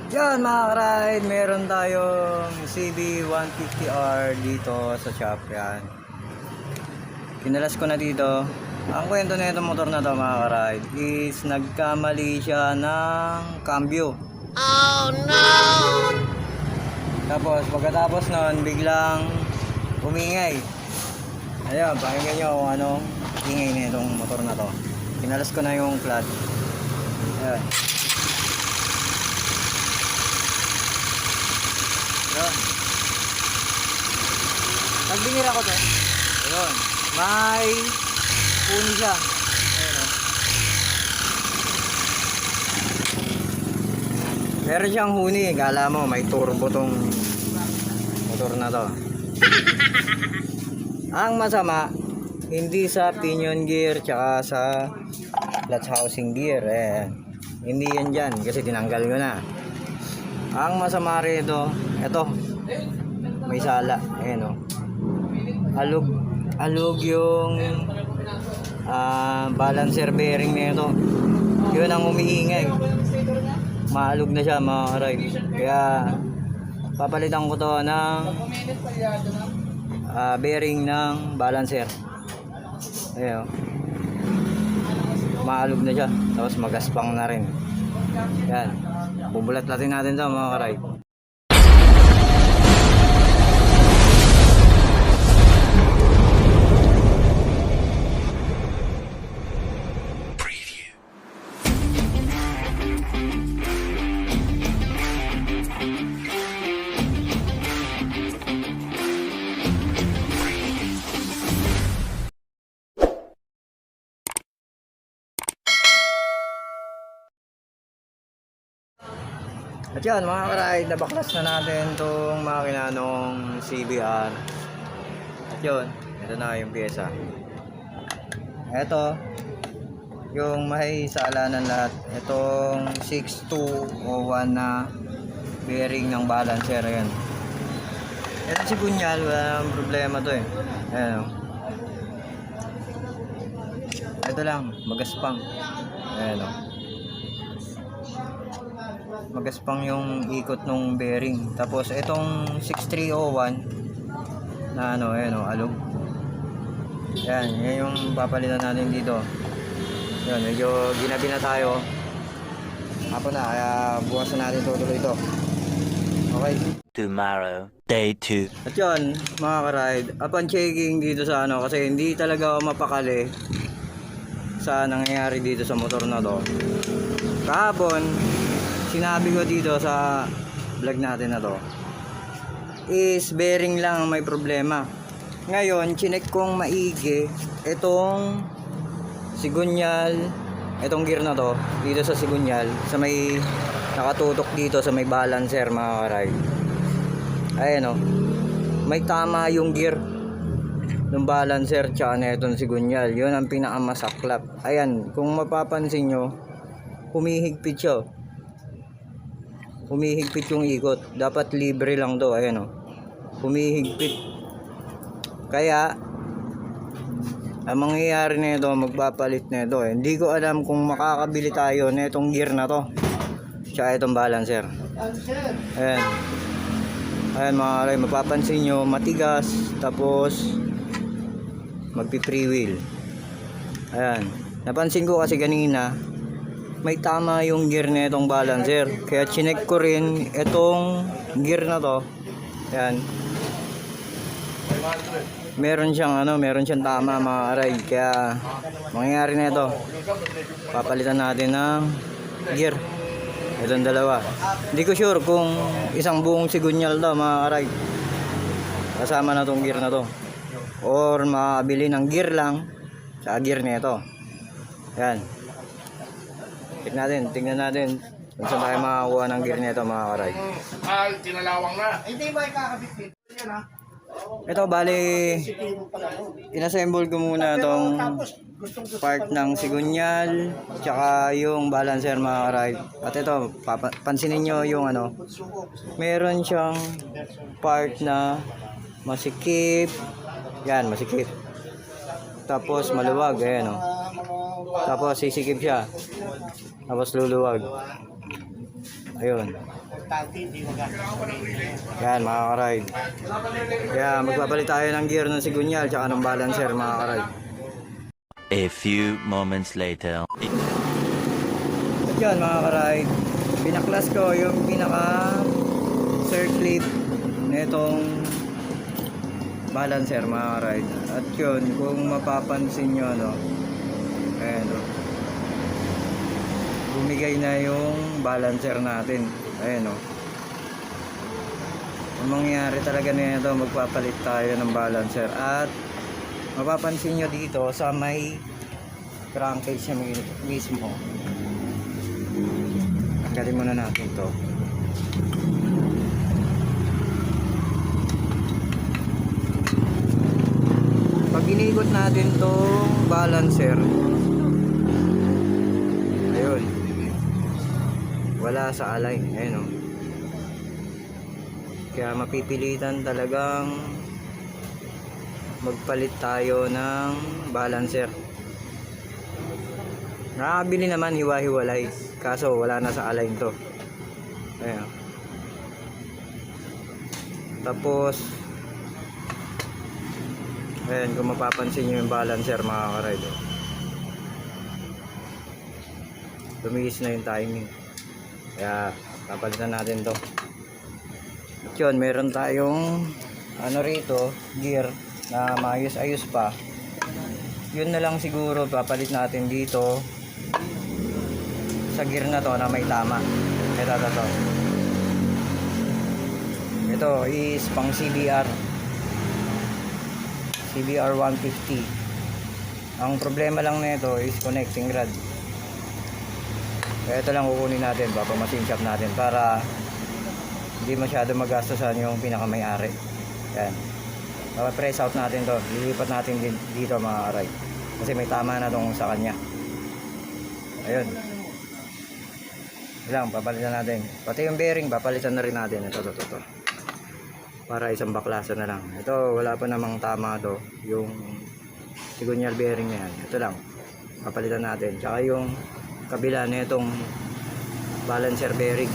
Yan mga ka-ride, meron tayong CB150R dito sa shop. Yan. Kinalas ko na dito. Ang kwento na itong motor na to mga ka-ride is nagkamali siya ng cambio. Oh no! Tapos pagkatapos nun biglang umingay. Ayun, pakinggan nyo kung anong ingay na itong motor na to. Kinalas ko na yung clutch. Ayan. Ayan. Nagbinira ko to. Ayun. May puni siya. Ayan o. Meron siyang huni. Kala mo may turbo tong motor na to. Ang masama, hindi sa pinion gear tsaka sa clutch housing gear. Hindi yan dyan kasi tinanggal ko na. Ang masama rito, eto, may sala. Ayan o. Alog yung balancer bearing nito. Yun ang umiingay. Maalog na siya mga ka-ride. Kaya papalitan ko to ng bearing ng balancer. Ayan. Maalog na siya. Tapos magaspang na rin. Yan. Bubulat natin ito mga ka-ride. At yan mga ka-ride, nabaklas na natin itong makina nung CBR. At yun, ito na yung pyesa. Ito, yung may saalanan lahat. Itong 6201 na bearing ng balancer. Ayan. Ito si Bunyal, walang problema to eh. Ayan o. Ito lang, magaspang. Ayan o. Magaspang yung ikot nung bearing. Tapos itong 6301 na ano, ayan o, alog. Yan yung papalitan natin dito. Yan, medyo ginabi na tayo. Hapon na, kaya bukas na natin tutuloy ito. Okay. Tomorrow, day 2. At yun, mga ka-ride, upon checking dito sa ano, kasi hindi talaga ako mapakali sa nangyayari dito sa motor na to. Kahapon, sinabi ko dito sa vlog natin na to is bearing lang ang may problema. Ngayon chinek kong maigi itong sigunyal, itong gear na to dito sa sigunyal, sa may nakatutok dito sa may balancer mga ka-ride. Ayan o, may tama yung gear ng balancer tsaka na itong sigunyal. Yun ang pinakamasaklap. Ayan, kung mapapansin nyo, humihigpit siya. Humihigpit yung ikot. Dapat libre lang to. Ayan o. Humihigpit. Kaya ang mangyayari na ito, magpapalit na ito. Hindi ko alam kung makakabili tayo na itong gear na to tsaka itong balancer. Ayan. Ayan mga karay, mapapansin nyo, matigas. Tapos magpi-free wheel. Ayan. Napansin ko kasi kanina may tama yung gear na itong balancer. Kaya chinek ko rin itong gear na to. Yan. Meron siyang tama mga ride. Kaya mangyayari na ito, papalitan natin ng gear. Itong dalawa. Hindi ko sure kung isang buong sigunyal to mga ride. Kasama na tong gear na to. Or makabili ng gear lang sa gear na ito. Yan. Tingnan natin kung saan tayo makakuha ng gear nito mga karay. Tinalawang na. Hindi ba ikakabit yan ha? Ito bali, inassemble ko muna itong part ng sigunyal tsaka yung balancer mga karay. At ito, pansinin nyo yung ano, meron siyang part na masikip. Yan, masikip. Tapos maluwag, ayan o. Tapos sisikip siya. Tapos luluwag. Ayun. Importante, hindi magastos sa maintenance. Yan mga karide. Kaya magpapalit tayo ng gear ng sigunyal tsaka ng balancer mga karide. A few moments later. At yun mga karide, pinaklas ko yung pinaka circlip nitong balancer mga karide. At yun, kung mapapansin nyo no, ayan o, bumigay na yung balancer natin. Ayan o, ang mangyayari talaga nito, magpapalit tayo ng balancer. At mapapansin nyo dito sa may crankcase niya mismo, tanggalin muna natin to. Pag inikot natin tong balancer, ayun, wala sa align. Ayun o, kaya mapipilitan talagang magpalit tayo ng balancer. Nakabili naman hiwa-hiwalay, kaso wala na sa align to. Ayan. Tapos ayan, kung mapapansin nyo yung balancer mga karide, lumiis na yung timing, kaya papalitan natin to. At yun, meron tayong ano rito, gear na maayos-ayos pa. Yun na lang siguro papalit natin dito sa gear na to na may tama. Ito is pang CBR 150. Ang problema lang nito is connecting rod. Kaya ito lang kukunin natin, papamasin shop natin para hindi masyado magastosan yung pinakamayari. Yan, press out natin to, lilipat natin dito mga aray, kasi may tama na tong sa kanya. Ayun lang, papalitan natin pati yung bearing, papalitan na rin natin. Ito para isang baklasa na lang. Ito wala pa namang tama to, yung sigunyal bearing na yan. Ito lang papalitan natin, tsaka yung kabila na itong balancer bearing.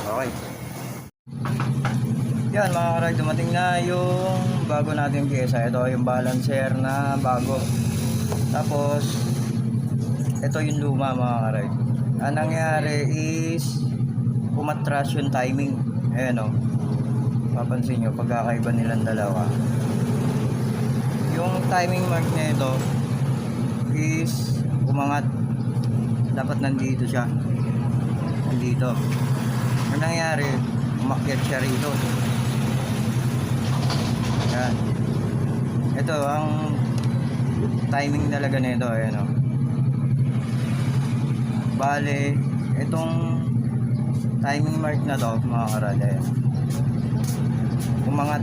Okay, yan mga karag, dumating na yung bago natin pyesa. Ito yung balancer na bago, tapos ito yung luma mga karag. Ang nangyari is umatras yung timing. Ayan o, papansin nyo pagkakaiba nilang dalawa. Yung timing mark na ito is umangat, dapat nandito siya, nandito. Ang nangyari, umakyat siya rito. Yan. Ito ang timing talaga nito. Ayan o, bale itong timing mark na to mga karad, ayan, umangat.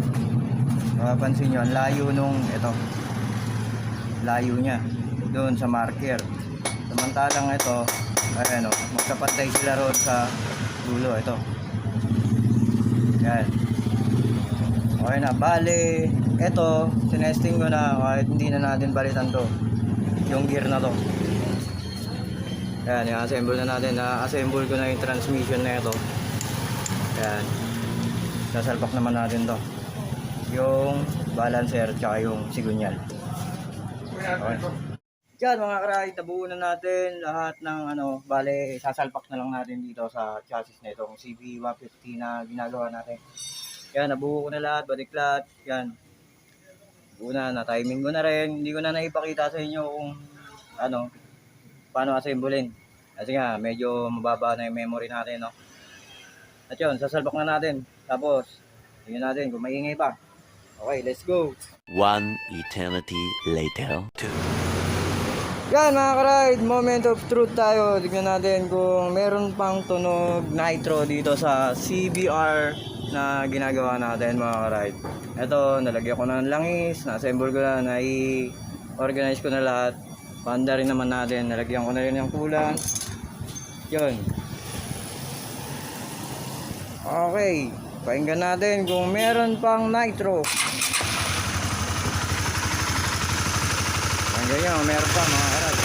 Mapapansin nyo, ang layo nung ito, layo nya doon sa marker. Samantalang ito, ayan o, magkapatay sila roon sa dulo. Ito, yan. Okay na, bale ito sinesting ko na, kahit hindi na natin balitan to, yung gear na to. Yan, i-assemble na natin. Na-assemble ko na yung transmission na ito. Yan, sasalpak naman natin to, yung balancer tsaka yung sigunyal. Okay. Yan mga karahit, nabuo na natin lahat ng ano, bale sasalpak na lang natin dito sa chassis na itong CB150 na ginagawa natin. Yan, nabuo ko na lahat, body clutch, yan. Buo na timing ko na rin. Hindi ko na naipakita sa inyo kung ano, paano assemblein. Kasi nga, medyo mababa na yung memory natin, no? At yun, sasalpak na natin. Tapos, tingnan natin kung maingay pa. Okay, let's go! One eternity later. Yan mga karide, moment of truth tayo. Tignan natin kung meron pang tunog nitro dito sa CBR na ginagawa natin mga karide. Ito, nalagyan ko na ng langis, na-assemble ko na, na-organize ko na lahat. Panda rin naman natin, nalagyan ko na rin yung coolant. Yun. Okay, pakinggan natin kung meron pang nitro. Pakinggan nyo, meron pa mga karad.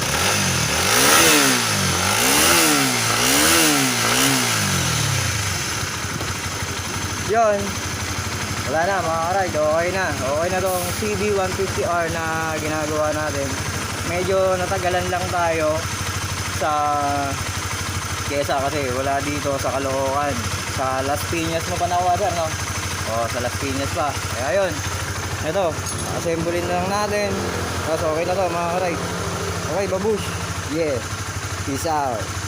Yun. Wala na mga karide, okay na. Okay na tong CB150R na ginagawa natin. Medyo natagalan lang tayo sa Quezon kasi wala dito sa Caloocan. Sa Las Piñas mo pa nakuha sir, no? O, sa Las Piñas pa. Kaya yun. Ito, assemblein lang natin. Tapos okay na to mga karide. Okay, babush. Yeah. Peace out.